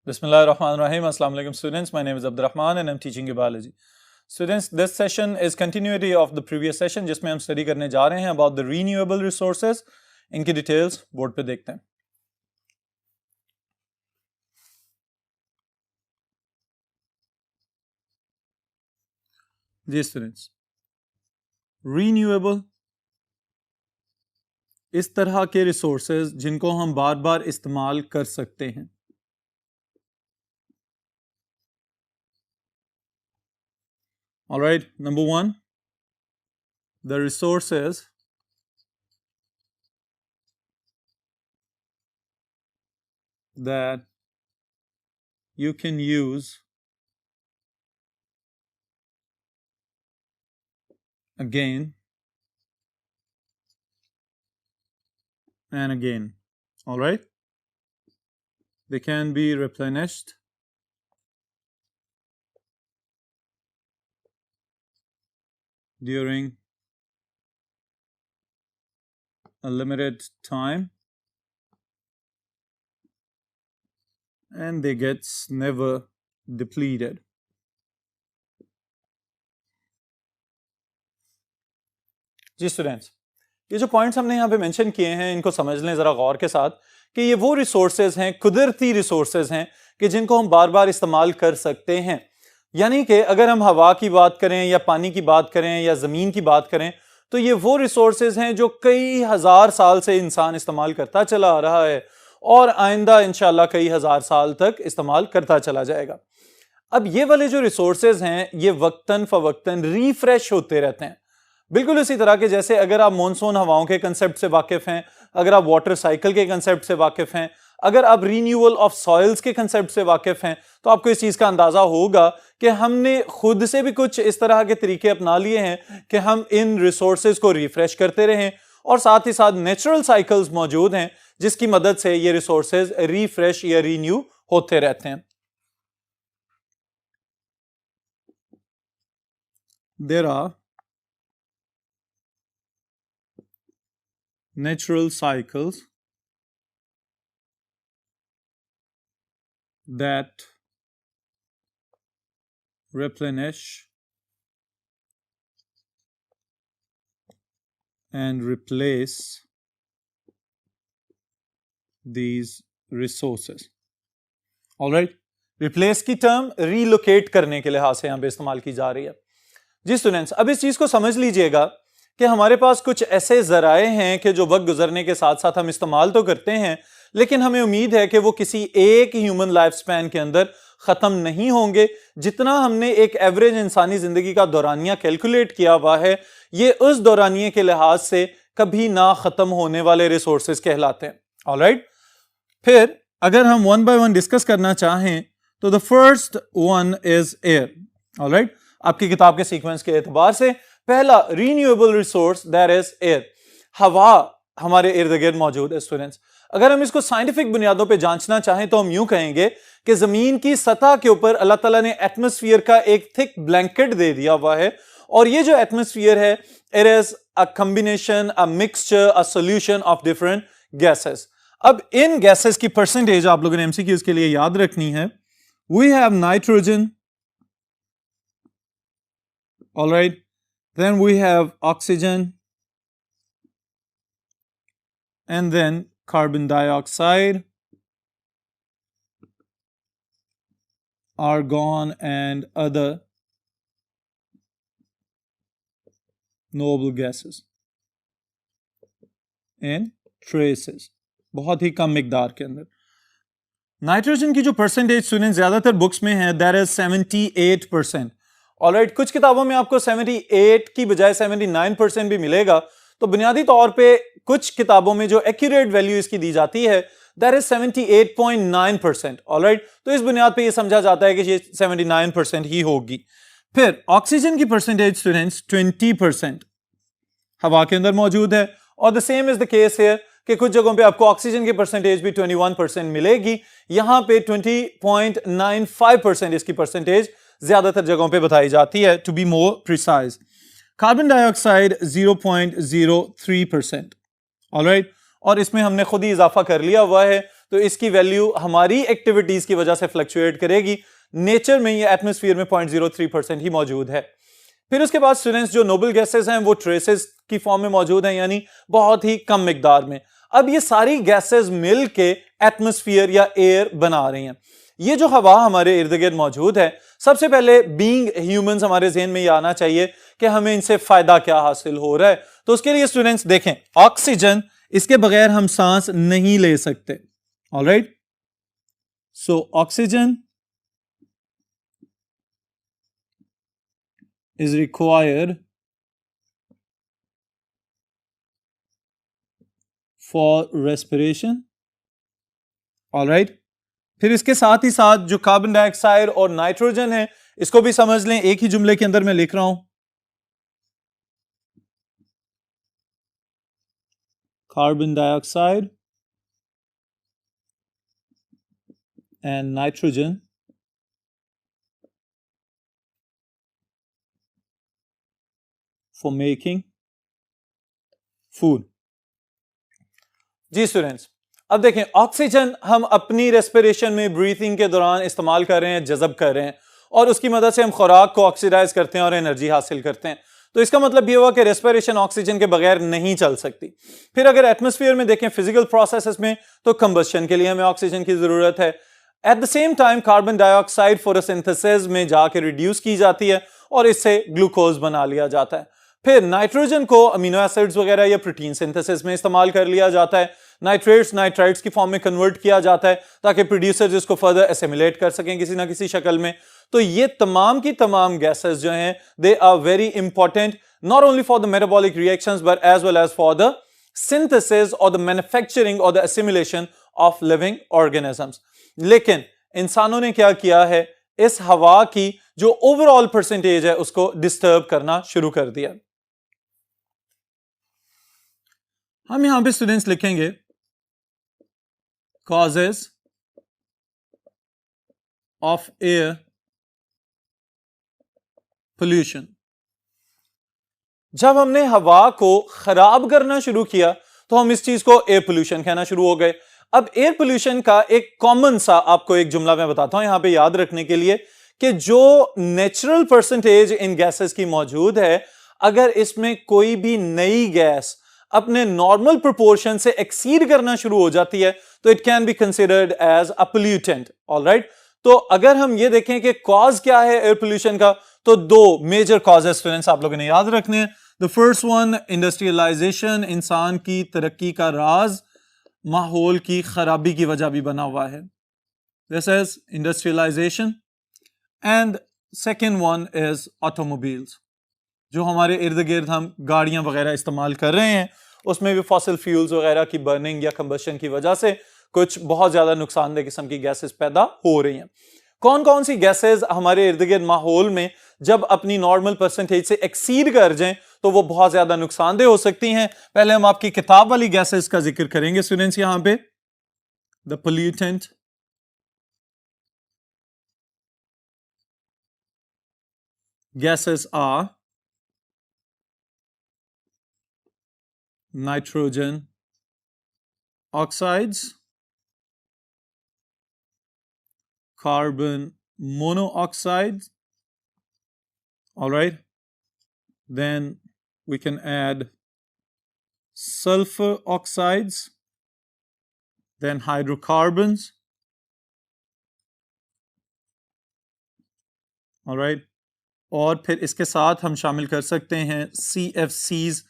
Bismillahirrahmanirrahim. Assalamu alaikum students. My name is Abdurrahman and I'm teaching you biology. Students, this session is continuity of the previous session जिसमें हम study करने जा रहे हैं about the renewable resources. इनकी details board पे देखते हैं. जी students, renewable इस तरह के resources जिनको हम बार बार इस्तेमाल कर सकते हैं. All right, number one, the resources that you can use again and again. All right, they can be replenished during a limited time and they gets never depleted. जी स्टूडेंट्स, ये जो पॉइंट्स हमने यहाँ पे मेंशन किए हैं इनको समझ लें ज़रा गौर के साथ कि ये वो रिसोर्सेज हैं, कुदरती रिसोर्सेज हैं कि जिनको हम बार बार इस्तेमाल कर सकते हैं. यानी कि अगर हम हवा की बात करें या पानी की बात करें या ज़मीन की बात करें तो ये वो रिसोर्सेज हैं जो कई हज़ार साल से इंसान इस्तेमाल करता चला आ रहा है और आइंदा इंशाल्लाह कई हज़ार साल तक इस्तेमाल करता चला जाएगा. अब ये वाले जो रिसोर्सेज हैं ये वक्तन फवक्तन रिफ्रेश होते रहते हैं. बिल्कुल इसी तरह के जैसे अगर आप मॉनसून हवाओं के कंसेप्ट से वाकिफ हैं, अगर आप वाटर साइकिल के कंसेप्ट से वाकिफ हैं, अगर आप रीन्यूअल ऑफ सॉइल्स के कंसेप्ट से वाकिफ हैं तो आपको इस चीज का अंदाजा होगा कि हमने खुद से भी कुछ इस तरह के तरीके अपना लिए हैं कि हम इन रिसोर्सेज को रिफ्रेश करते रहें और साथ ही साथ नेचुरल साइकिल्स मौजूद हैं जिसकी मदद से ये रिसोर्सेज रिफ्रेश या रीन्यू होते रहते हैं. There are natural cycles that replenish and replace these resources. All right, replace की टर्म relocate करने के लिहाज से यहाँ पे इस्तेमाल की जा रही है. जी स्टूडेंट्स, अब इस चीज को समझ लीजिएगा कि हमारे पास कुछ ऐसे जराए हैं कि जो वक्त गुजरने के साथ साथ हम इस्तेमाल तो करते हैं लेकिन हमें उम्मीद है कि वो किसी एक ह्यूमन लाइफ स्पैन के अंदर ख़त्म नहीं होंगे. जितना हमने एक एवरेज इंसानी ज़िंदगी का दौरानिया कैलकुलेट किया हुआ है ये उस दौरानिये के लिहाज से कभी ना ख़त्म होने वाले रिसोर्सेज कहलाते हैं. ऑलराइट, फिर अगर हम वन बाय वन डिस्कस करना चाहें तो the first one is air. Alright, आपकी किताब के सीक्वेंस के एतबार से पहला renewable resource that is air. हवा हमारे इर्द गिर्द मौजूद है स्टूडेंट्स. अगर हम इसको साइंटिफिक बुनियादों पे जांचना चाहें तो हम यूं कहेंगे कि जमीन की सतह के ऊपर अल्लाह ताला ने एटमॉस्फेयर का एक थिक ब्लैंकेट दे दिया हुआ है और ये जो एटमॉस्फेयर है it is a combination, a mixture, a solution of different gases. अब इन गैसेस की परसेंटेज आप लोगों ने एमसीक्यूज के लिए याद रखनी है. We have nitrogen, alright, then we have oxygen and then carbon dioxide, argon and other noble gases in traces. बहुत ही कम मिकदार के अंदर. नाइट्रोजन की जो परसेंटेज स्टूडेंट ज्यादातर बुक्स में है दैट इज 78%. ऑलराइट, कुछ किताबों में आपको 78 की बजाय 79% भी मिलेगा. तो बुनियादी तौर पे कुछ किताबों में जो एक्यूरेट वैल्यू इसकी दी जाती है दैट इज 78.9%. ऑलराइट, तो इस बुनियाद पे ये समझा जाता है कि ये 79% ही होगी. फिर ऑक्सीजन की परसेंटेज स्टूडेंट्स 20% हवा के अंदर मौजूद है और the same is the case here कि कुछ जगहों पे आपको ऑक्सीजन की परसेंटेज भी 21% मिलेगी. यहां पे 20.95% इसकी परसेंटेज ज्यादातर जगहों पे बताई जाती है to be more precise. Carbon dioxide 0.03%. Alright, और इसमें हमने खुद ही इजाफा कर लिया हुआ है तो इसकी वैल्यू हमारी एक्टिविटीज की वजह से फ्लक्चुएट करेगी। नेचर में ये एटमॉस्फेयर में 0.03% ही मौजूद है। फिर उसके बाद स्टूडेंट्स जो नोबल गैसेस हैं वो ट्रेसेस की फॉर्म में मौजूद हैं, यानी बहुत ही कम मिकदार में। अब ये सारी गैसेस मिल के एटमॉस्फेयर या एयर बना रही हैं। ये जो हवा हमारे इर्द गिर्द मौजूद है, सबसे पहले बीइंग ह्यूमंस हमारे जहन में ये आना चाहिए कि हमें इनसे फायदा क्या हासिल हो रहा है। तो उसके लिए स्टूडेंट्स देखें, ऑक्सीजन, इसके बगैर हम सांस नहीं ले सकते। Alright, so oxygen is required for respiration. All right. फिर इसके साथ ही साथ जो कार्बन डाइऑक्साइड और नाइट्रोजन है, इसको भी समझ लें, एक ही जुमले के अंदर मैं लिख रहा हूं, carbon dioxide and nitrogen for making food. जी स्टूडेंट्स, अब देखें, ऑक्सीजन हम अपनी रेस्पिरेशन में ब्रीथिंग के दौरान इस्तेमाल कर रहे हैं, जज़ब कर रहे हैं, और उसकी मदद से हम खुराक को ऑक्सीडाइज करते हैं और एनर्जी हासिल करते हैं। तो इसका मतलब ये हुआ कि रेस्पिरेशन ऑक्सीजन के बगैर नहीं चल सकती। फिर अगर एटमॉस्फेयर में देखें, फिजिकल प्रोसेसेस में, तो कंबस्शन के लिए हमें ऑक्सीजन की जरूरत है। At the same time carbon dioxide photosynthesis में जाके रिड्यूस की जाती है और इससे ग्लूकोज बना लिया जाता है। फिर नाइट्रोजन को अमीनो एसिड्स वगैरह या प्रोटीन सिंथेसिस में इस्तेमाल कर लिया जाता है। नाइट्रेट्स नाइट्राइट्स की फॉर्म में कन्वर्ट किया जाता है ताकि प्रोड्यूसर्स इसको फर्दर एसिमिलेट कर सकें किसी ना किसी शक्ल में। तो ये तमाम की तमाम गैसेस जो हैं, they are very important not only for the metabolic reactions but as well as for the synthesis और द मैन्युफैक्चरिंग और the assimilation of living organisms. लेकिन इंसानों ने क्या किया है, इस हवा की जो ओवरऑल परसेंटेज है उसको डिस्टर्ब करना शुरू कर दिया। हम यहां पे स्टूडेंट्स लिखेंगे causes of air pollution। जब हमने हवा को खराब करना शुरू किया तो हम इस चीज को एयर पोल्यूशन कहना शुरू हो गए। अब एयर पोल्यूशन का एक कॉमन सा आपको एक जुमला मैं बताता हूं यहां पे याद रखने के लिए, कि जो नेचुरल परसेंटेज इन गैसेस की मौजूद है, अगर इसमें कोई भी नई गैस अपने नॉर्मल प्रोपोर्शन से एक्सीड करना शुरू हो जाती है तो it can be considered as a pollutant. Alright, तो अगर हम ये देखें कि कॉज क्या है एयर पोल्यूशन का, तो दो मेजर कॉजेस स्टूडेंट्स आप लोगों ने याद रखने हैं। द फर्स्ट वन, इंडस्ट्रियलाइजेशन, इंसान की तरक्की का राज माहौल की खराबी की वजह भी बना हुआ है, this is industrialisation. And second one is automobiles, जो हमारे इर्द गिर्द हम गाड़ियां वगैरह इस्तेमाल कर रहे हैं, उसमें भी फॉसिल फ्यूल्स वगैरह की बर्निंग या कंबशन की वजह से कुछ बहुत ज्यादा नुकसानदेह किस्म की गैसेस पैदा हो रही हैं। कौन कौन सी गैसेस हमारे इर्द गिर्द माहौल में जब अपनी नॉर्मल परसेंटेज से एक्सीड कर जाएं तो वो बहुत ज्यादा नुकसानदेह हो सकती हैं। पहले हम आपकी किताब वाली गैसेस का जिक्र करेंगे स्टूडेंट्स। यहां पे the pollutant gases are nitrogen oxides, carbon monoxide, all right, then we can add sulfur oxides, then hydrocarbons, all right, और फिर इसके साथ हम शामिल कर सकते हैं CFCs,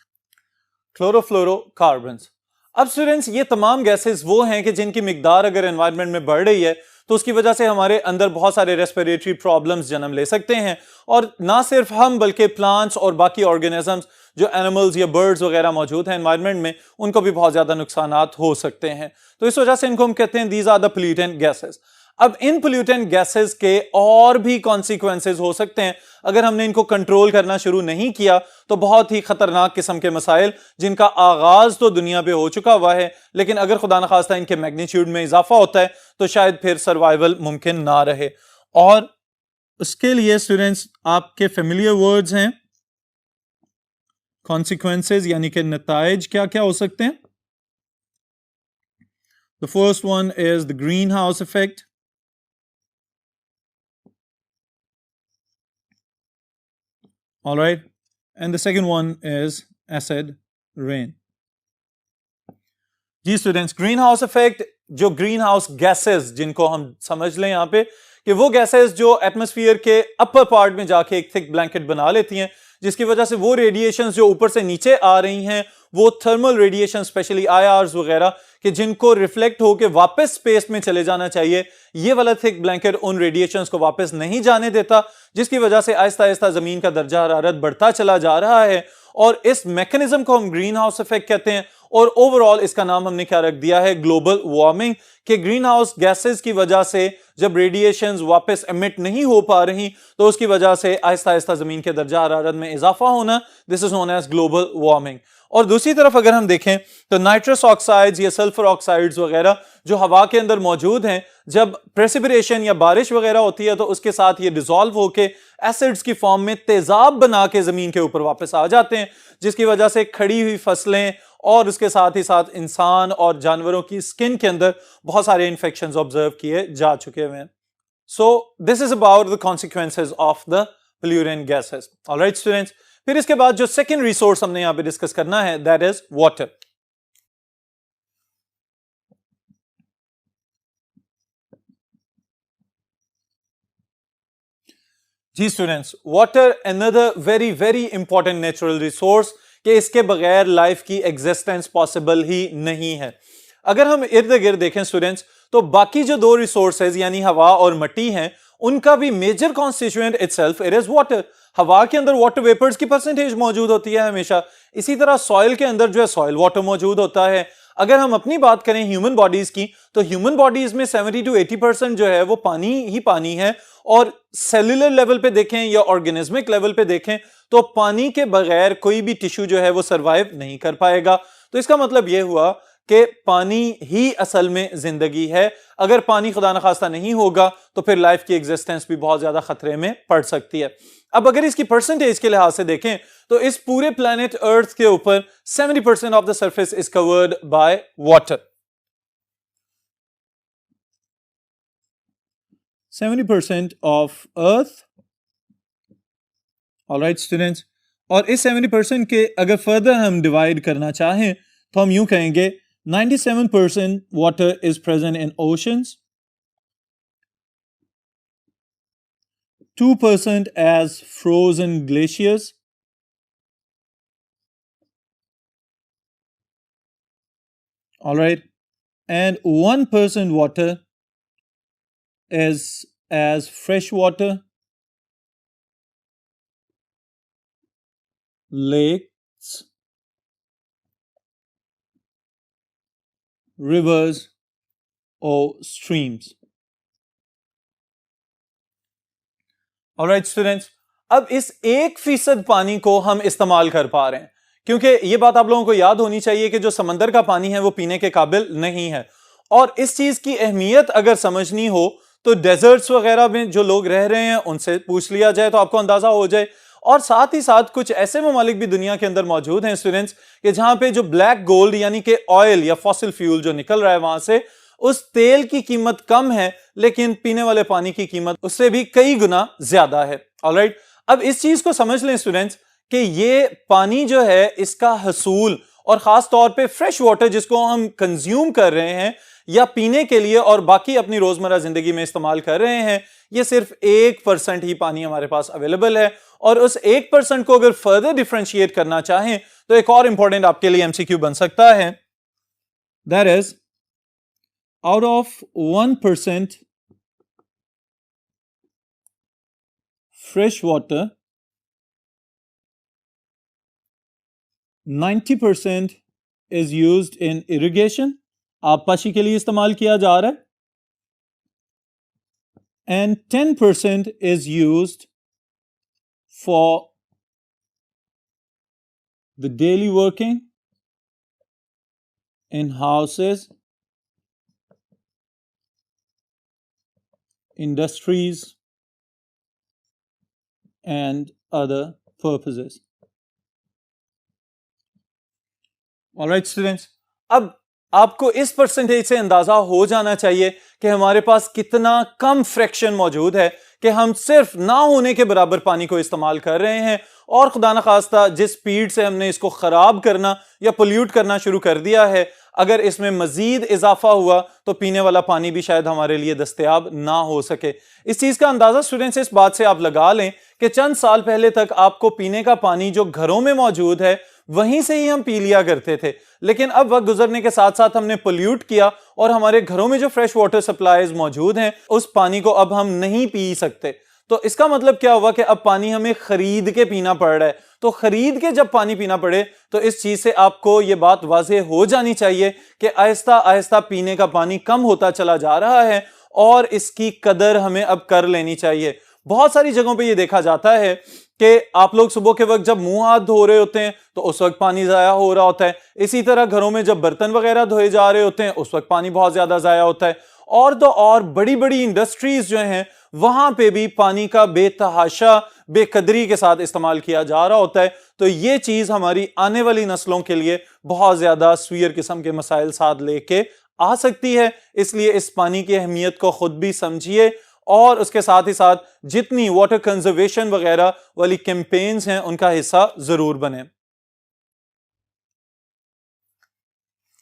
क्लोरोफ्लोरोकार्बन्स। अब स्टूडेंट्स, ये तमाम गैसेस वो हैं कि जिनकी मिकदार अगर एनवायरनमेंट में बढ़ रही है तो उसकी वजह से हमारे अंदर बहुत सारे रेस्पिरेटरी प्रॉब्लम्स जन्म ले सकते हैं, और ना सिर्फ हम बल्कि प्लांट्स और बाकी ऑर्गेनिजम्स जो एनिमल्स या बर्ड्स वगैरह मौजूद हैं एनवायरनमेंट में, उनको भी बहुत ज्यादा नुकसानात हो सकते हैं। तो इस वजह से इनको हम कहते हैं these are the pollutant gases. अब इन पोल्यूटेंट गैसेस के और भी कॉन्सिक्वेंसेस हो सकते हैं अगर हमने इनको कंट्रोल करना शुरू नहीं किया, तो बहुत ही खतरनाक किस्म के मसाइल जिनका आगाज तो दुनिया पे हो चुका हुआ है, लेकिन अगर खुदा न खास्ता इनके मैग्नीट्यूड में इजाफा होता है तो शायद फिर सर्वाइवल मुमकिन ना रहे। और उसके लिए स्टूडेंट्स आपके फेमिलियर वर्ड्स हैं, कॉन्सिक्वेंसेस यानी कि नताइज क्या क्या हो सकते हैं। The first one is the greenhouse effect. All right. And the second one is acid rain. जी स्टूडेंट्स, ग्रीन हाउस इफेक्ट, जो ग्रीन हाउस गैसेस जिनको हम समझ लें यहाँ पे कि वो गैसेस जो एटमॉस्फेयर के अपर पार्ट में जाके एक थिक ब्लैंकेट बना लेती हैं, जिसकी वजह से वो रेडिएशंस जो ऊपर से नीचे आ रही हैं वो थर्मल रेडिएशन, स्पेशली आईआरस वगैरह, कि जिनको रिफ्लेक्ट होकर वापस स्पेस में चले जाना चाहिए, ये वाला थिक ब्लैंकेट उन रेडिएशंस को वापस नहीं जाने देता, जिसकी वजह से आहिस्ता आहिस्ता जमीन का दर्जा हरारत बढ़ता चला जा रहा है। और इस मैकेनिज्म को हम ग्रीन हाउस इफेक्ट कहते हैं। और ओवरऑल इसका नाम हमने क्या रख दिया है, ग्लोबल वार्मिंग, कि ग्रीन हाउस गैसेस की वजह से जब रेडिएशंस वापस एमिट नहीं हो पा रही तो उसकी वजह से आहिस्ता आहिस्ता जमीन के दर्जा हरारत में इजाफा होना, this is known as global warming. और दूसरी तरफ अगर हम देखें तो नाइट्रस ऑक्साइड्स या सल्फर ऑक्साइड्स वगैरह जो हवा के अंदर मौजूद हैं, जब प्रेसिपिटेशन या बारिश वगैरह होती है तो उसके साथ ये डिसॉल्व होके एसिड्स की फॉर्म में तेजाब बना के जमीन के ऊपर वापस आ जाते हैं, जिसकी वजह से खड़ी हुई फसलें और उसके साथ ही साथ इंसान और जानवरों की स्किन के अंदर बहुत सारे इंफेक्शंस ऑब्जर्व किए जा चुके हुए हैं। So this is about the consequences of the pollutant gases. Alright students, फिर इसके बाद जो सेकेंड रिसोर्स हमने यहां पे डिस्कस करना है, दैट इज वाटर। जी students, water another very very important natural resource, कि इसके बगैर लाइफ की एग्जिस्टेंस पॉसिबल ही नहीं है। अगर हम इर्द गिर्द देखें स्टूडेंट्स, तो बाकी जो दो रिसोर्सेज यानी हवा और मिट्टी हैं, उनका भी major constituent itself it is water. हवा के अंदर वाटर वेपर्स की परसेंटेज मौजूद होती है हमेशा, इसी तरह सॉइल के अंदर जो है सॉइल वाटर मौजूद होता है। अगर हम अपनी बात करें ह्यूमन बॉडीज की, तो ह्यूमन बॉडीज में 70 to 80% जो है वो पानी ही पानी है। और सेल्यूलर लेवल पे देखें या ऑर्गेनिज्मिक लेवल पे देखें तो पानी के बगैर कोई भी टिश्यू जो है वो सरवाइव नहीं कर पाएगा। तो इसका मतलब यह हुआ कि पानी ही असल में जिंदगी है। अगर पानी खुदा न खास्ता नहीं होगा तो फिर लाइफ की एग्जिस्टेंस भी बहुत ज्यादा खतरे में पड़ सकती है। अब अगर इसकी परसेंटेज के लिहाज से देखें तो इस पूरे प्लेनेट अर्थ के ऊपर 70% of the surface is covered by water. 70% of earth. Alright students, और इस 70% के अगर फर्दर हम डिवाइड करना चाहें तो हम यूं कहेंगे 97% water is present in oceans, 2% as frozen glaciers, all right, and 1% water is as fresh water, lakes, rivers or streams. All right students, अब इस 1% पानी को हम इस्तेमाल कर पा रहे हैं, क्योंकि ये बात आप लोगों को याद होनी चाहिए कि जो समंदर का पानी है वो पीने के काबिल नहीं है। और इस चीज की अहमियत अगर समझनी हो तो डेजर्ट्स वगैरह में जो लोग रह रहे हैं उनसे पूछ लिया जाए तो आपको अंदाजा हो जाए। और साथ ही साथ कुछ ऐसे ममालिक भी दुनिया के अंदर मौजूद हैं स्टूडेंट्स, कि जहां पे जो ब्लैक गोल्ड यानी कि ऑयल या फॉसिल फ्यूल जो निकल रहा है वहां से, उस तेल की कीमत कम है लेकिन पीने वाले पानी की कीमत उससे भी कई गुना ज्यादा है। ऑलराइट, अब इस चीज को समझ लें स्टूडेंट्स कि ये पानी जो है इसका हसूल, और खास तौर पे फ्रेश वाटर जिसको हम कंज्यूम कर रहे हैं या पीने के लिए और बाकी अपनी रोजमर्रा जिंदगी में इस्तेमाल कर रहे हैं, ये सिर्फ 1% ही पानी हमारे पास अवेलेबल है। और उस 1% को अगर फर्दर डिफरेंशिएट करना चाहें तो एक और इंपॉर्टेंट आपके लिए एमसीक्यू बन सकता है, that is out of 1% fresh water, 90% is used in irrigation, आबपाशी के लिए इस्तेमाल किया जा रहा है, and 10% is used for the daily working in houses, industries and other purposes. All right students, अब आपको इस परसेंटेज से अंदाजा हो जाना चाहिए कि हमारे पास कितना कम फ्रैक्शन मौजूद है कि हम सिर्फ ना होने के बराबर पानी को इस्तेमाल कर रहे हैं, और खुदा न खास्ता जिस स्पीड से हमने इसको खराब करना या पोल्यूट करना शुरू कर दिया है, अगर इसमें मजीद इजाफा हुआ तो पीने वाला पानी भी शायद हमारे लिए दस्तयाब ना हो सके। इस चीज का अंदाजा स्टूडेंट्स इस बात से आप लगा लें कि चंद साल पहले तक आपको पीने का पानी जो घरों में मौजूद है वहीं से ही हम पी लिया करते थे, लेकिन अब वक्त गुजरने के साथ साथ हमने पोल्यूट किया और हमारे घरों में जो फ्रेश वाटर सप्लाईज मौजूद हैं उस पानी को अब हम नहीं पी सकते। तो इसका मतलब क्या हुआ कि अब पानी हमें खरीद के पीना पड़ रहा है। तो खरीद के जब पानी पीना पड़े तो इस चीज से आपको यह बात वाज़ेह हो जानी चाहिए कि आहिस्ता आहिस्ता पीने का पानी कम होता चला जा रहा है और इसकी कदर हमें अब कर लेनी चाहिए। बहुत सारी जगहों पे ये देखा जाता है कि आप लोग सुबह के वक्त जब मुंह हाथ धो रहे होते हैं तो उस वक्त पानी जाया हो रहा होता है। इसी तरह घरों में जब बर्तन वगैरह धोए जा रहे होते हैं उस वक्त पानी बहुत ज्यादा जाया होता है। और तो और बड़ी बड़ी इंडस्ट्रीज जो हैं वहां पे भी पानी का बेतहाशा बेकदरी के साथ इस्तेमाल किया जा रहा होता है। तो ये चीज हमारी आने वाली नस्लों के लिए बहुत ज्यादा स्वीयर किस्म के मसाइल साथ लेके आ सकती है। इसलिए इस पानी की अहमियत को खुद भी समझिए और उसके साथ ही साथ जितनी वाटर कंजर्वेशन वगैरह वाली कैंपेन्स हैं उनका हिस्सा जरूर बने।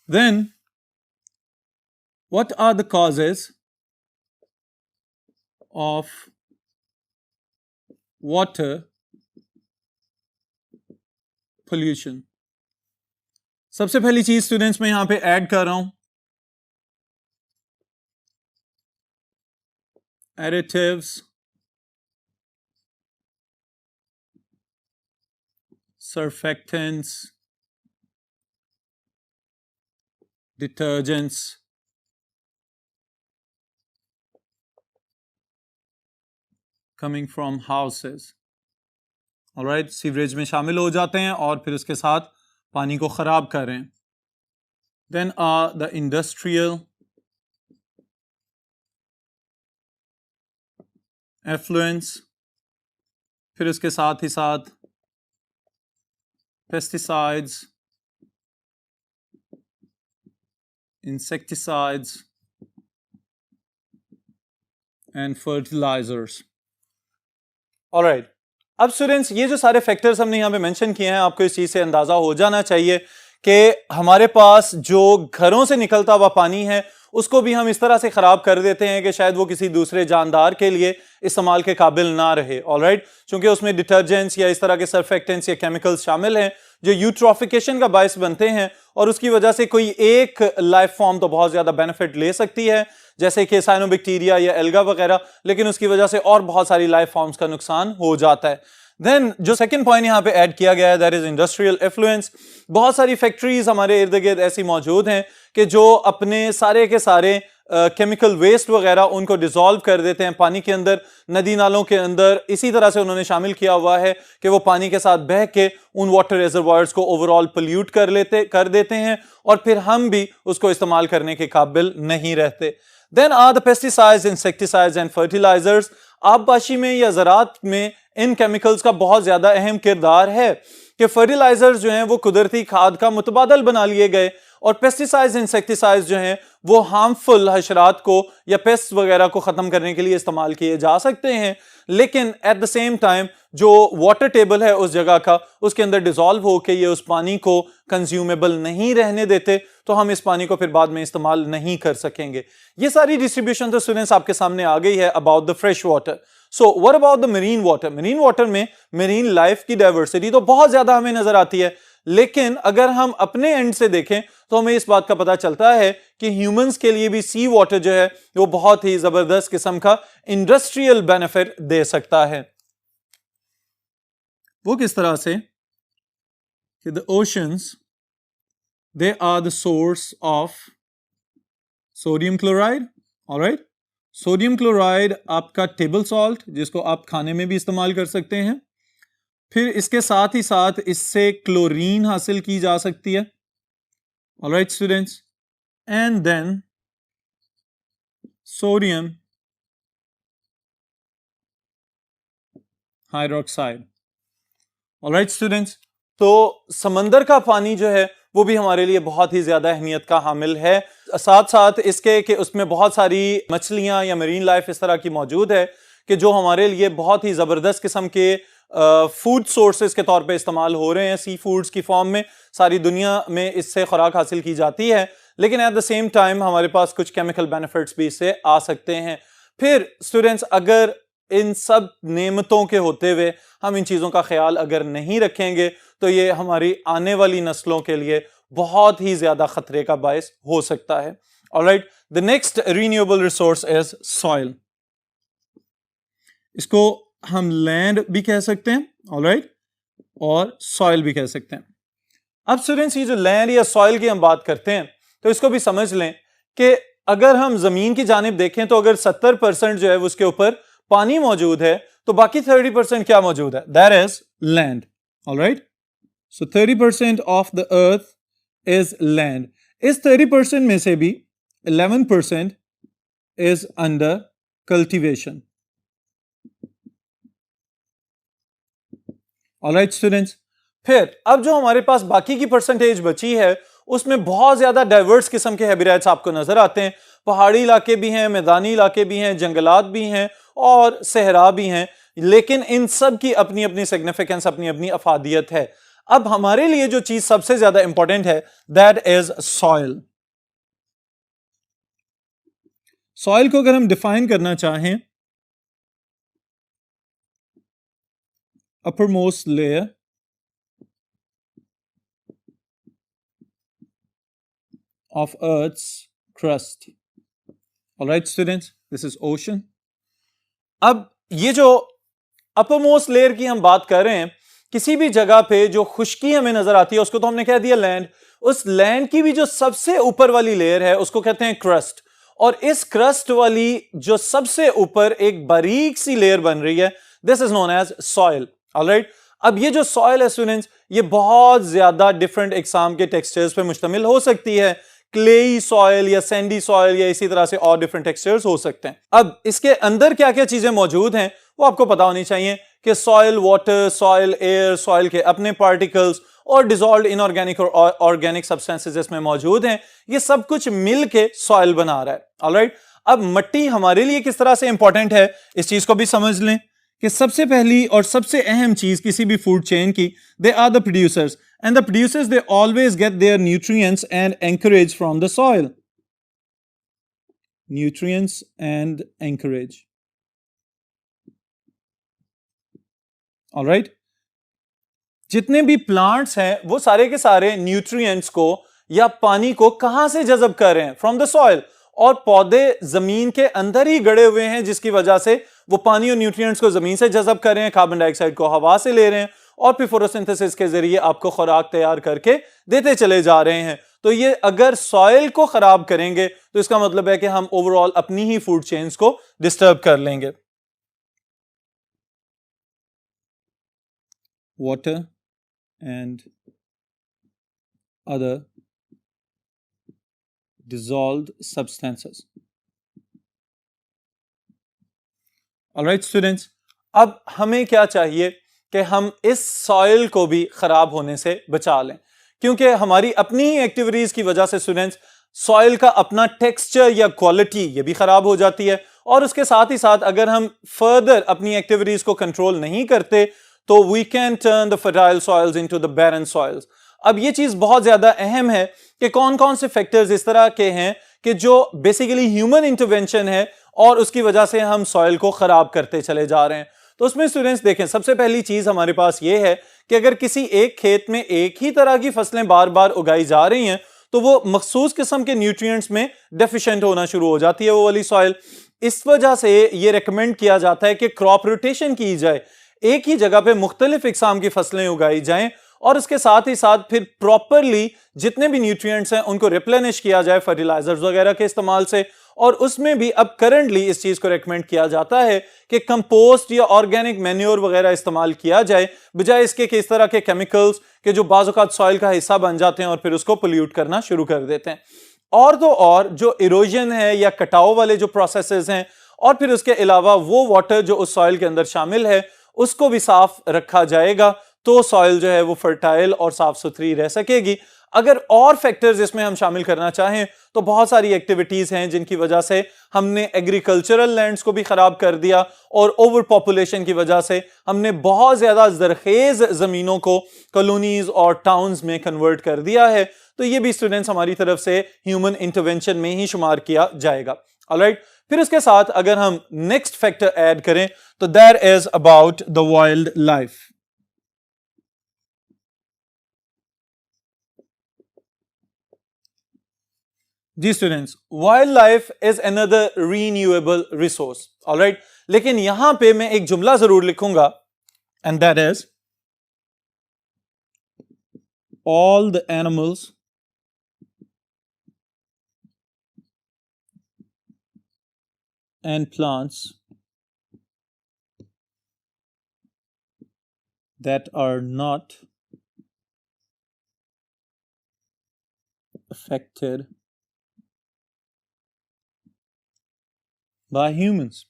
Then what are the causes of water pollution? सबसे पहली चीज स्टूडेंट्स मैं यहां पे ऐड कर रहा हूं additives, surfactants, detergents, coming from houses, alright, sewerage में शामिल हो जाते हैं और फिर उसके साथ पानी को खराब कर रहे हैं। Then are the industrial effluents, फिर उसके साथ ही साथ pesticides, insecticides and fertilisers. Alright, अब स्टूडेंट्स ये जो सारे फैक्टर्स हमने यहां पे मेंशन किए हैं आपको इस चीज से अंदाजा हो जाना चाहिए कि हमारे पास जो घरों से निकलता हुआ पानी है उसको भी हम इस तरह से खराब कर देते हैं कि शायद वो किसी दूसरे जानदार के लिए इस्तेमाल के काबिल ना रहे। ऑलराइट, क्योंकि उसमें डिटर्जेंट्स या इस तरह के सर्फेक्टेंट्स या केमिकल्स शामिल हैं जो यूट्रोफिकेशन का बायस बनते हैं और उसकी वजह से कोई एक लाइफ फॉर्म तो बहुत ज्यादा बेनिफिट ले सकती है जैसे कि साइनोबैक्टीरिया या एल्गा वगैरह, लेकिन उसकी वजह से और बहुत सारी लाइफ फॉर्म्स का नुकसान हो जाता है। देन जो सेकंड पॉइंट यहां पे ऐड किया गया है दैट इज इंडस्ट्रियल एफ्लुएंस। बहुत सारी फैक्ट्रीज हमारे इर्द गिर्द ऐसी मौजूद हैं कि जो अपने सारे के सारे केमिकल वेस्ट वगैरह उनको डिसॉल्व कर देते हैं पानी के अंदर, नदी नालों के अंदर। इसी तरह से उन्होंने शामिल किया हुआ है कि वो पानी के साथ बह के उन वाटर रिजर्वायर्स को ओवरऑल पोल्यूट कर देते हैं और फिर हम भी उसको इस्तेमाल करने के काबिल नहीं रहते। Then are the pesticides, insecticides and fertilisers. आबपाशी में या ज़राअत में इन केमिकल्स का बहुत ज्यादा अहम किरदार है कि फर्टिलाइजर्स जो हैं वो कुदरती खाद का मुतबादल बना लिए गए और पेस्टिसाइड्स इंसेक्टिसाइड्स जो हैं वो हार्मफुल हशरात को या पेस्ट वगैरह को खत्म करने के लिए इस्तेमाल किए जा सकते हैं, लेकिन एट द सेम टाइम जो वाटर टेबल है उस जगह का उसके अंदर डिसॉल्व होकर ये उस पानी को कंज्यूमेबल नहीं रहने देते, तो हम इस पानी को फिर बाद में इस्तेमाल नहीं कर सकेंगे। ये सारी डिस्ट्रीब्यूशन तो स्टूडेंट्स आपके सामने आ गई है about the fresh water. So what about the marine water? Marine water में मरीन लाइफ की डाइवर्सिटी तो बहुत ज्यादा हमें नजर आती है, लेकिन अगर हम अपने एंड से देखें तो हमें इस बात का पता चलता है कि ह्यूमंस के लिए भी सी वाटर जो है वो बहुत ही जबरदस्त किस्म का इंडस्ट्रियल बेनिफिट दे सकता है। वो किस तरह से कि the oceans they are the source of sodium chloride. Alright, sodium chloride आपका टेबल सॉल्ट जिसको आप खाने में भी इस्तेमाल कर सकते हैं, फिर इसके साथ ही साथ इससे क्लोरीन हासिल की जा सकती है। Alright students, and then sodium hydroxide. Alright students, तो समंदर का पानी जो है वो भी हमारे लिए बहुत ही ज्यादा अहमियत का हामिल है। साथ साथ इसके कि उसमें बहुत सारी मछलियां या मरीन लाइफ इस तरह की मौजूद है कि जो हमारे लिए बहुत ही जबरदस्त किस्म के फूड सोर्सेज के तौर पे इस्तेमाल हो रहे हैं, सी फूड्स की फॉर्म में सारी दुनिया में इससे खुराक हासिल की जाती है, लेकिन एट द सेम टाइम हमारे पास कुछ केमिकल बेनिफिट्स भी इससे आ सकते हैं। फिर स्टूडेंट्स, अगर इन सब नेमतों के होते हुए हम इन चीज़ों का ख्याल अगर नहीं रखेंगे तो ये हमारी आने वाली नस्लों के लिए बहुत ही ज़्यादा ख़तरे का बायस हो सकता है। Alright, the next renewable resource is soil. इसको हम लैंड भी कह सकते हैं, ऑलराइट, और सॉइल भी कह सकते हैं। अब स्टूडेंट्स, ये जो लैंड या सॉइल की हम बात करते हैं तो इसको भी समझ लें कि अगर हम जमीन की जानिब देखें तो अगर 70% जो है उसके ऊपर पानी मौजूद है तो बाकी 30% क्या मौजूद है? That is land. Alright, so 30% of the earth is land. इस 30% में से भी 11% is under cultivation. Alright students, फिर अब जो हमारे पास बाकी की परसेंटेज बची है उसमें बहुत ज्यादा डाइवर्स किस्म के हैबिटेट्स आपको नजर आते हैं। पहाड़ी इलाके भी हैं, मैदानी इलाके भी हैं, जंगलात भी हैं और सहरा भी हैं, लेकिन इन सब की अपनी अपनी सिग्निफिकेंस, अपनी अपनी अफादियत है। अब हमारे लिए जो चीज सबसे ज्यादा इंपॉर्टेंट है दैट इज सॉइल। सॉइल को अगर हम डिफाइन करना चाहें, uppermost layer of Earth's crust. All right, students, this is ocean. अब ये जो uppermost layer की हम बात कर रहे हैं, किसी भी जगह पे जो खुश्की हमें नजर आती है उसको तो हमने कह दिया लैंड। उस लैंड की भी जो सबसे ऊपर वाली लेयर है उसको कहते हैं क्रस्ट, और इस क्रस्ट वाली जो सबसे ऊपर एक बारीक सी लेयर बन रही है, this is known as soil. Alright, अब ये जो सॉइल है स्टूडेंट्स, ये बहुत ज्यादा डिफरेंट इकसाम के टेक्सचर्स पे मुश्तमिल हो सकती है। क्लेई सॉइल या सैंडी सॉइल या इसी तरह से और डिफरेंट टेक्सचर्स हो सकते हैं। अब इसके अंदर क्या क्या चीजें मौजूद हैं वो आपको पता होनी चाहिए कि soil water, soil air, soil के अपने पार्टिकल्स और डिसॉल्व्ड इनऑर्गेनिक और ऑर्गेनिक सब्सटेंसेस इसमें मौजूद हैं। ये सब कुछ मिल के सॉइल बना रहा है। ऑलराइट, अब मिट्टी हमारे लिए किस तरह से इंपॉर्टेंट है इस चीज को भी समझ लें कि सबसे पहली और सबसे अहम चीज किसी भी फूड चेन की, they are the producers, and the producers they always get their nutrients and anchorage from the soil. Nutrients and anchorage. Alright, जितने भी प्लांट्स हैं वो सारे के सारे न्यूट्रिएंट्स को या पानी को कहां से जज़ब कर रहे हैं? From the soil. और पौधे जमीन के अंदर ही गड़े हुए हैं जिसकी वजह से वो पानी और न्यूट्रिएंट्स को जमीन से जज़ब कर रहे हैं, कार्बन डाइऑक्साइड को हवा से ले रहे हैं और फिर फोटोसिंथेसिस के जरिए आपको खुराक तैयार करके देते चले जा रहे हैं। तो ये अगर सॉइल को खराब करेंगे तो इसका मतलब है कि हम ओवरऑल अपनी ही फूड चेन्स को डिस्टर्ब कर लेंगे। Water and other dissolved substances. Alright students, अब हमें क्या चाहिए कि हम इस सॉइल को भी खराब होने से बचा लें, क्योंकि हमारी अपनी ही एक्टिविटीज की वजह से स्टूडेंट्स सॉइल का अपना टेक्सचर या क्वालिटी ये भी खराब हो जाती है, और उसके साथ ही साथ अगर हम फर्दर अपनी एक्टिविटीज को कंट्रोल नहीं करते तो we can turn the fertile soils into the barren soils. अब ये चीज बहुत ज्यादा अहम है कि कौन कौन से फैक्टर्स इस तरह के हैं कि जो बेसिकली ह्यूमन इंटरवेंशन है और उसकी वजह से हम सॉइल को खराब करते चले जा रहे हैं। तो उसमें स्टूडेंट्स देखें, सबसे पहली चीज हमारे पास ये है कि अगर किसी एक खेत में एक ही तरह की फसलें बार बार उगाई जा रही हैं तो वो मखसूस किस्म के न्यूट्रिएंट्स में डेफिशिएंट होना शुरू हो जाती है वो वाली सॉइल। इस वजह से ये रिकमेंड किया जाता है कि क्रॉप रोटेशन की जाए, एक ही जगह पे मुख्तलिफ इकसाम की फसलें उगाई जाएं और उसके साथ ही साथ फिर प्रॉपरली जितने भी न्यूट्रिएंट्स हैं उनको रिप्लेनिश किया जाए फर्टिलाइजर्स वगैरह के इस्तेमाल से। और उसमें भी अब करंटली इस चीज को रेकमेंड किया जाता है कि कंपोस्ट या ऑर्गेनिक मैन्योर वगैरह इस्तेमाल किया जाए, बजाय इसके कि इस तरह के केमिकल्स के जो बाज़ औक़ात सॉइल का हिस्सा बन जाते हैं और फिर उसको पोल्यूट करना शुरू कर देते हैं। और तो और जो इरोजन है या कटाव वाले जो प्रोसेसेस हैं, और फिर उसके अलावा वो वाटर जो उस सॉइल के अंदर शामिल है उसको भी साफ रखा जाएगा तो सॉइल जो है वो फर्टाइल और साफ सुथरी रह सकेगी। अगर और फैक्टर्स इसमें हम शामिल करना चाहें तो बहुत सारी एक्टिविटीज हैं जिनकी वजह से हमने एग्रीकल्चरल लैंड्स को भी खराब कर दिया और ओवर पॉपुलेशन की वजह से हमने बहुत ज्यादा जरखेज जमीनों को कॉलोनीज और टाउन्स में कन्वर्ट कर दिया है। तो ये भी स्टूडेंट्स हमारी तरफ से ह्यूमन इंटरवेंशन में ही शुमार किया जाएगा। ऑलराइट, फिर उसके साथ अगर हम नेक्स्ट फैक्टर ऐड करें तो that is about the wild life. जी students, wild life is another renewable resource. Alright, लेकिन यहां पे मैं एक जुमला जरूर लिखूंगा and that is all the animals and plants that are not affected by humans।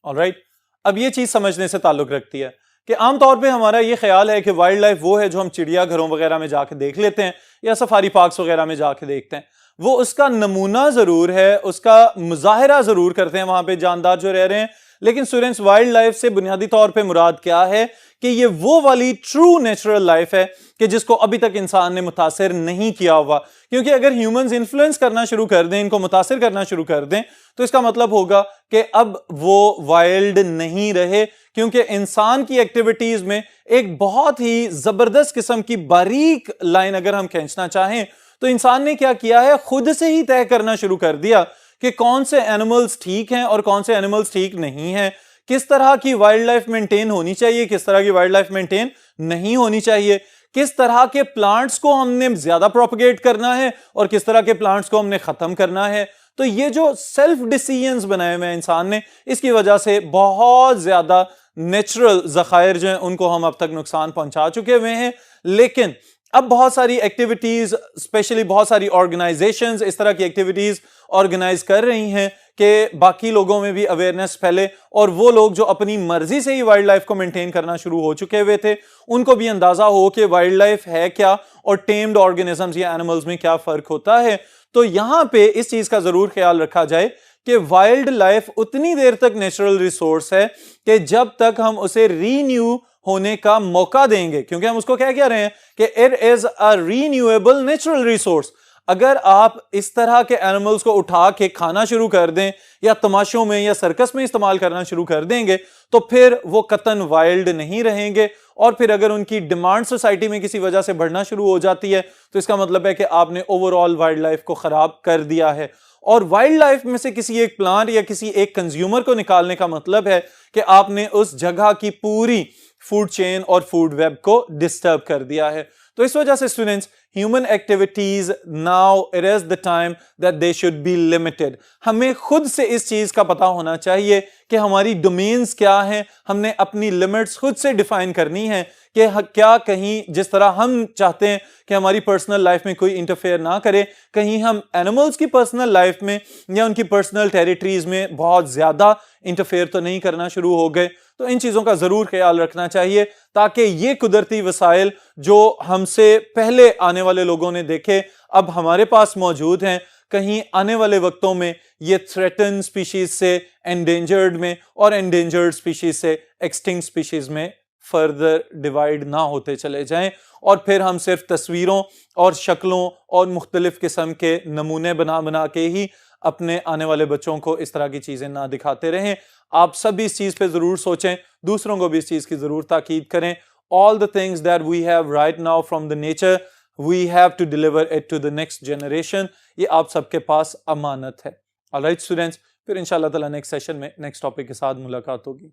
Alright, अब ये चीज समझने से ताल्लुक रखती है कि आमतौर पे हमारा ये ख्याल है कि वाइल्ड लाइफ वो है जो हम चिड़ियाघरों वगैरह में जाके देख लेते हैं या सफारी पार्क्स वगैरह में जाके देखते हैं। वो उसका नमूना जरूर है, उसका मुजाहिरा जरूर करते हैं वहां पे जानदार जो रह रहे हैं, लेकिन स्टूडेंट्स वाइल्ड लाइफ से बुनियादी तौर पे मुराद क्या है कि ये वो वाली ट्रू नेचुरल लाइफ है कि जिसको अभी तक इंसान ने मुतासिर नहीं किया हुआ। क्योंकि अगर ह्यूमंस इन्फ्लुएंस करना शुरू कर दें, इनको मुतासिर करना शुरू कर दें, तो इसका मतलब होगा कि अब वो वाइल्ड नहीं रहे, क्योंकि इंसान की एक्टिविटीज में एक बहुत ही जबरदस्त किस्म की बारीक लाइन अगर हम खींचना चाहें तो इंसान ने क्या किया है, खुद से ही तय करना शुरू कर दिया कि कौन से एनिमल्स ठीक हैं और कौन से एनिमल्स ठीक नहीं हैं, किस तरह की वाइल्ड लाइफ मेंटेन होनी चाहिए, किस तरह की वाइल्ड लाइफ मेंटेन नहीं होनी चाहिए, किस तरह के प्लांट्स को हमने ज्यादा प्रोपगेट करना है और किस तरह के प्लांट्स को हमने खत्म करना है। तो ये जो सेल्फ डिसीजंस बनाए हुए इंसान ने, इसकी वजह से बहुत ज्यादा नेचुरल जखायर जो हैं उनको हम अब तक नुकसान पहुंचा चुके हुए हैं। लेकिन अब बहुत सारी एक्टिविटीज, स्पेशली बहुत सारी ऑर्गेनाइजेशंस इस तरह की एक्टिविटीज ऑर्गेनाइज कर रही हैं कि बाकी लोगों में भी अवेयरनेस फैले और वो लोग जो अपनी मर्जी से ही वाइल्ड लाइफ को मेंटेन करना शुरू हो चुके हुए थे उनको भी अंदाजा हो कि वाइल्ड लाइफ है क्या और टेम्ड ऑर्गेनिजम्स या एनिमल्स में क्या फर्क होता है। तो यहां पे इस चीज का जरूर ख्याल रखा जाए कि वाइल्ड लाइफ उतनी देर तक नेचुरल रिसोर्स है कि जब तक हम उसे रीन्यू होने का मौका देंगे, क्योंकि हम उसको क्या कह रहे हैं कि it is a renewable natural resource. अगर आप इस तरह के एनिमल्स को उठा के खाना शुरू कर दें या तमाशों में या सर्कस में इस्तेमाल करना शुरू कर देंगे तो फिर वो कतन वाइल्ड नहीं रहेंगे, और फिर अगर उनकी डिमांड सोसाइटी में किसी वजह से बढ़ना शुरू हो जाती है तो इसका मतलब है कि आपने ओवरऑल वाइल्ड लाइफ को खराब कर दिया है। और वाइल्ड लाइफ में से किसी एक प्लांट या किसी एक कंज्यूमर को निकालने का मतलब है कि आपने उस जगह की पूरी फूड चेन और फूड वेब को डिस्टर्ब कर दिया है। तो इस वजह से students, human activities now it is the time that they should be limited. हमें खुद से इस चीज का पता होना चाहिए कि हमारी डोमेन्स क्या हैं, हमने अपनी लिमिट्स खुद से डिफाइन करनी है कि क्या कहीं जिस तरह हम चाहते हैं कि हमारी पर्सनल लाइफ में कोई इंटरफेयर ना करे, कहीं हम एनिमल्स की पर्सनल लाइफ में या उनकी पर्सनल टेरिटरीज में बहुत ज्यादा इंटरफेयर तो नहीं करना शुरू हो गए। तो इन चीजों का जरूर ख्याल रखना चाहिए ताकि ये कुदरती वसाइल जो हमसे पहले आने वाले लोगों ने देखे अब हमारे पास मौजूद हैं, कहीं आने वाले वक्तों में ये थ्रेटन स्पीशीज से एंडेंजर्ड में और एंडेंजर्ड स्पीशीज से एक्सटिंक्ट स्पीशीज में फर्दर डिवाइड ना होते चले जाएं और फिर हम सिर्फ तस्वीरों और शक्लों और मुख्तलिफ किस्म के नमूने बना बना के ही अपने आने वाले बच्चों को इस तरह की चीजें ना दिखाते रहें। आप सभी इस चीज पे जरूर सोचें, दूसरों को भी इस चीज की जरूर ताकीद करें। All the things that we have right now from the nature we have to deliver it to the next generation. ये आप सबके पास अमानत है। ऑलराइट स्टूडेंट्स, फिर इंशाल्लाह ताला नेक्स्ट सेशन में नेक्स्ट टॉपिक के साथ मुलाकात होगी।